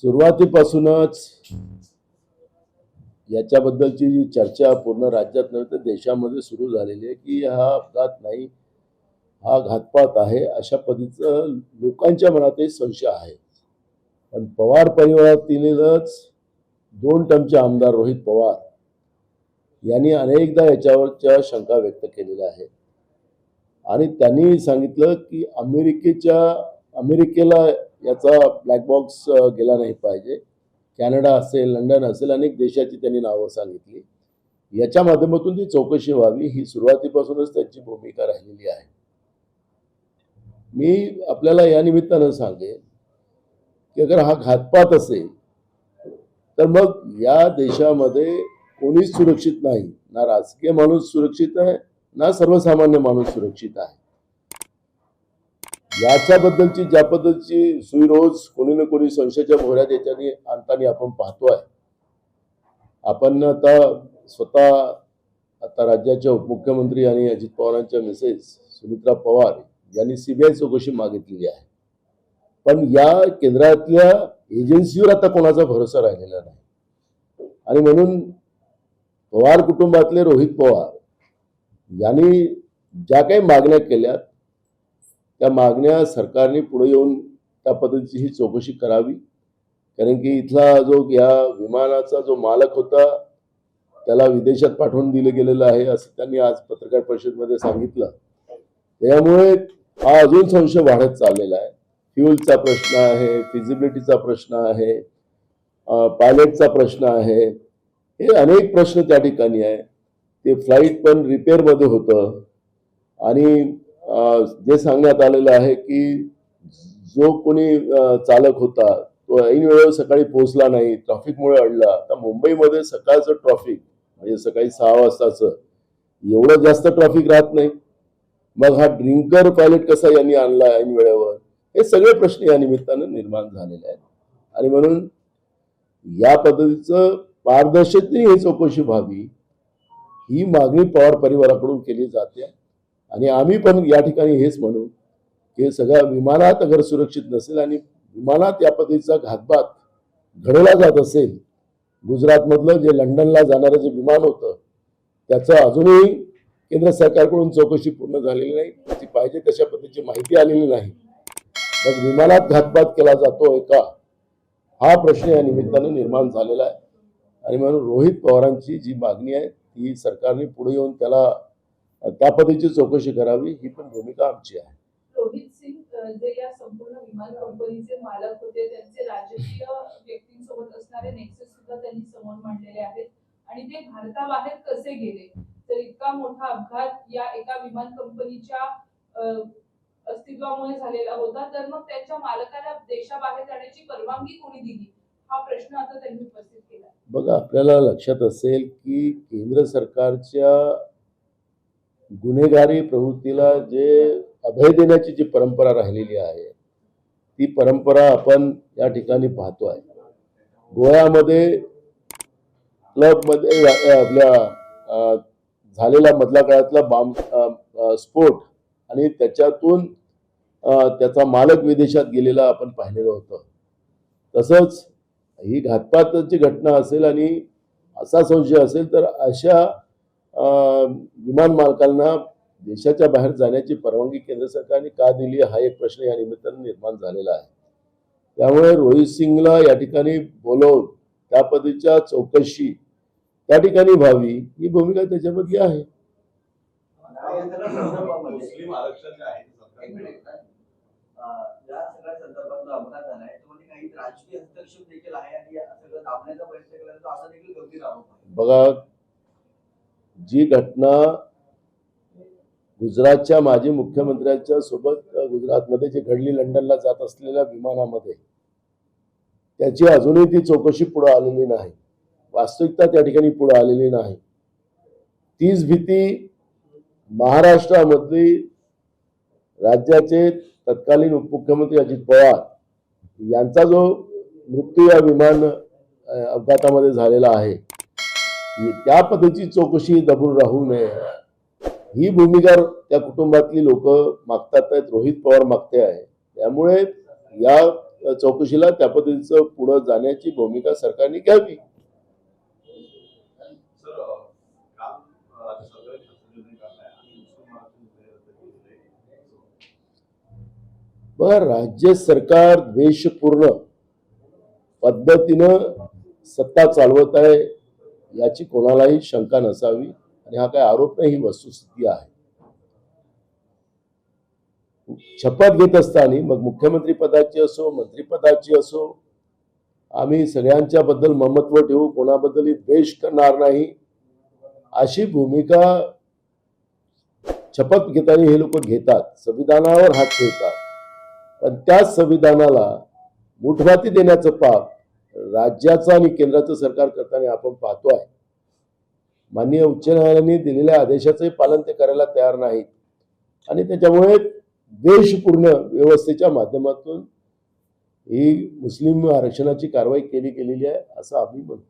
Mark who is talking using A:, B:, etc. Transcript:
A: सुरुवातीपासूनच याच्याबद्दलची जी चर्चा पूर्ण राज्यात नव्हे तर देशामध्ये सुरू झालेली आहे की हा अपघात नाही, हा घातपात आहे, अशा पद्धतीचं लोकांच्या मनातही संशय आहे. पण पवार परिवारातीलच 2 टर्मचे आमदार रोहित पवार यांनी अनेकदा याच्यावरच्या शंका व्यक्त केलेल्या आहेत आणि त्यांनी सांगितलं की अमेरिकेला याचा ब्लॅक बॉक्स गेला नाही पाहिजे. कॅनडा असेल, लंडन असेल, अनेक देशाची त्यांनी नावं सांगितली. याच्या माध्यमातून ती चौकशी व्हावी ही सुरुवातीपासूनच त्यांची भूमिका राहिलेली आहे. मी आपल्याला या निमित्तानं सांगेन की अगर हा घातपात असेल तर मग या देशामध्ये कोणीच सुरक्षित नाही. ना राजकीय माणूस सुरक्षित आहे, ना सर्वसामान्य माणूस सुरक्षित आहे. याच्याबद्दलची ज्या पद्धतीची सुई रोज कोणी ना कोणी संशयाच्या भोवऱ्यात याच्याने आणताना आपण पाहतोय. आपण आता स्वतः राज्याचे उपमुख्यमंत्री आणि अजित पवारांच्या मिसेस सुमित्रा पवार यांनी सीबीआय चौकशी मागितलेली आहे. पण या केंद्रातल्या एजन्सीवर आता कोणाचा भरोसा राहिलेला नाही आणि म्हणून पवार कुटुंबातले रोहित पवार यांनी ज्या काही मागण्या केल्या त्या मागण्या सरकारने पुढे येऊन त्या पद्धतीची ही चौकशी करावी. कारण की इथला जो या विमानाचा जो मालक होता त्याला विदेशात पाठवून दिलं गेलेलं आहे असं त्यांनी आज पत्रकार परिषदेमध्ये सांगितलं. त्यामुळे हा अजून संशय वाढत चाललेला आहे. फ्युलचा प्रश्न आहे, फिजिबिलिटीचा प्रश्न आहे, पायलटचा प्रश्न आहे, हे अनेक प्रश्न त्या ठिकाणी आहे. ते फ्लाईट पण रिपेअरमध्ये होतं आणि जे सांगण्यात आलेलं आहे की जो कोणी चालक होता तो ऐन वेळेवर सकाळी पोहोचला नाही, ट्रॅफिकमुळे अडला. आता मुंबईमध्ये सकाळचं ट्रॅफिक म्हणजे सकाळी 6 वाजताचं एवढं जास्त ट्रॅफिक राहत नाही. मग हा ड्रिंकर पायलट कसा यांनी आणला ऐन वेळेवर, हे सगळे प्रश्न या निमित्तानं निर्माण झालेले आहेत. आणि म्हणून या पद्धतीचं पारदर्शकतेने ही चौकशी व्हावी ही मागणी पवार परिवाराकडून केली जाते. आणि आम्ही पण या ठिकाणी हेच म्हणू की सगळ्या विमानात अगर सुरक्षित नसेल आणि विमानात या पद्धतीचा घातपात घडवला जात असेल, गुजरातमधलं जे लंडनला जाणारं जे विमान होतं त्याचं अजूनही केंद्र सरकारकडून चौकशी पूर्ण झालेली नाही, त्याची पाहिजे तशा पद्धतीची माहिती आलेली नाही. मग विमानात घातपात केला जातोय का, हा प्रश्न या निमित्तानं निर्माण झालेला आहे. आणि म्हणून रोहित पवारांची जी मागणी आहे ती सरकारने पुढे येऊन त्याला त्या पद्धतीची चौकशी करावी ही पण भूमिका आमची आहे.
B: रोहित सिंग जे या संपूर्ण विमान कंपनीचे मालक होते त्यांचे राजकीय व्यक्तींसोबत असणारे नेक्सस सुद्धा त्यांनी समोर मांडलेले आहेत आणि ते भारताबाहेर कसे गेले. तर इतका मोठा अपघात या एका विमान कंपनीच्या अस्तित्वामुळे झालेला होता, तर मग त्यांच्या मालकाला देशाबाहेर जाण्याची परवानगी कोणी दिली हा प्रश्न आता त्यांनी उपस्थित केला.
A: बघा, आपल्याला लक्षात असेल की केंद्र सरकारच्या गुन्हेगारी प्रवृत्तीला जे अभय देण्याची जी परंपरा राहिलेली आहे ती परंपरा आपण या ठिकाणी पाहतोय. गोव्यामध्ये क्लबमध्ये आपल्या झालेला मधल्या काळातला बॉम्ब स्फोट आणि त्याच्यातून त्याचा मालक विदेशात गेलेला आपण पाहिलेलं होतं. तसंच ही घातपाताची घटना असेल आणि असा संशय असेल तर अशा विमान मालकांना देशाच्या बाहेर जाण्याची परवानगी केंद्र सरकारने का दिली हा एक प्रश्न या निमित्तानं निर्माण झालेला आहे. त्यामुळे रोहित सिंगला या ठिकाणी बोलवून त्या पद्धतीच्या चौकशी त्या ठिकाणी व्हावी ही भूमिका त्याच्यामधली आहे. बघा, जी घटना गुजरातच्या माजी मुख्यमंत्र्यांच्या सोबत गुजरातमध्ये जी घडली लंडनला जात असलेल्या विमानामध्ये, त्याची अजूनही ती चौकशी पुढे आलेली नाही. वास्तविकता त्या ठिकाणी पुढे आलेली नाही. तीच भीती महाराष्ट्रामधली राज्याचे तत्कालीन उपमुख्यमंत्री अजित पवार यांचा जो मृत्यू या विमान अपघातामध्ये झालेला आहे त्या पद्धतीची चौकशी दबून राहू नये ही भूमिका त्या कुटुंबातली लोक मागतात आहेत, रोहित पवार मागते आहे. त्यामुळे या चौकशीला त्या पद्धतीचं पुढे जाण्याची भूमिका सरकारने घ्यावी.
C: सर काल राज्य सरकारने शासन निर्णय काढलाय आणि मुस्लिम आरक्षण रद्द केलेलं आहे.
A: बघा, राज्य सरकार द्वेषपूर्ण पद्धतीनं सत्ता चालवत आहे याची कोणालाही शंका नसावी आणि हा काही आरोप नाही, ही वस्तुस्थिती आहे. शपथ घेत असताना मग मुख्यमंत्री पदाची असो मंत्रिपदाची असो आम्ही सगळ्यांच्या बद्दल ममत्व ठेवू, कोणाबद्दलही द्वेष करणार नाही अशी भूमिका शपथ घेताना हे लोक घेतात, संविधानावर हात ठेवतात. पण त्याच संविधानाला मुठभाती देण्याचं पाप राज्याचं आणि केंद्राचं सरकार करताना आपण पाहतोय. माननीय उच्च न्यायालयाने दिलेल्या आदेशाचंही पालन ते करायला तयार नाहीत आणि त्याच्यामुळे द्वेषपूर्ण व्यवस्थेच्या माध्यमातून ही मुस्लिम आरक्षणाची कारवाई केलेली आहे असं आम्ही म्हणतो.